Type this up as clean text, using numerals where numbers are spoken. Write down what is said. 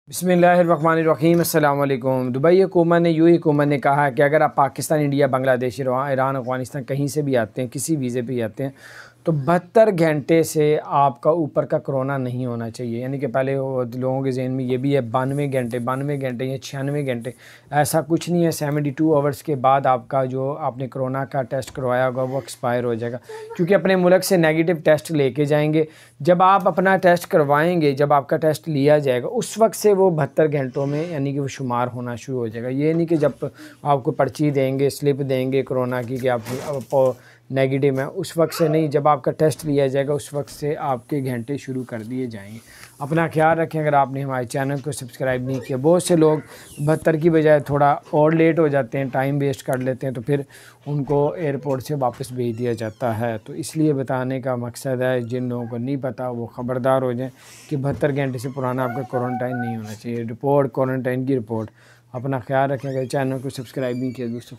बिस्मिल्लाहिर्रहमानिर्रहीम अस्सलाम वालेकुम। दुबई हुकूमत ने हुकूमत ने कहा है कि अगर आप पाकिस्तान, इंडिया, बांग्लादेश, ईरान, अफ़गानिस्तान कहीं से भी आते हैं, किसी वीज़े पे आते हैं, तो 72 घंटे से आपका ऊपर का कोरोना नहीं होना चाहिए। यानी कि पहले लोगों के ज़हन में ये भी है 92 घंटे या 96 घंटे, ऐसा कुछ नहीं है। 72 आवर्स के बाद आपका जो आपने कोरोना का टेस्ट करवाया होगा वो एक्सपायर हो जाएगा, क्योंकि अपने मुल्क से नेगेटिव टेस्ट लेके जाएंगे। जब आप अपना टेस्ट करवाएंगे, जब आपका टेस्ट लिया जाएगा, उस वक्त से वो 72 घंटों में यानी कि वो शुमार होना शुरू हो जाएगा। ये नहीं कि जब आपको पर्ची देंगे, स्लिप देंगे कोरोना की कि आप नेगेटिव है, उस वक्त से नहीं। जब आपका टेस्ट लिया जाएगा उस वक्त से आपके घंटे शुरू कर दिए जाएंगे। अपना ख्याल रखें। अगर आपने हमारे चैनल को सब्सक्राइब नहीं किया, बहुत से लोग 72 की बजाय थोड़ा और लेट हो जाते हैं, टाइम वेस्ट कर लेते हैं, तो फिर उनको एयरपोर्ट से वापस भेज दिया जाता है। तो इसलिए बताने का मकसद है, जिन लोगों को नहीं पता वो ख़बरदार हो जाएं कि 72 घंटे से पुराना आपका क्वारंटाइन नहीं होना चाहिए। रिपोर्ट क्वारंटाइन की रिपोर्ट। अपना ख्याल रखें। अगर चैनल को सब्सक्राइब नहीं किया दोस्तों।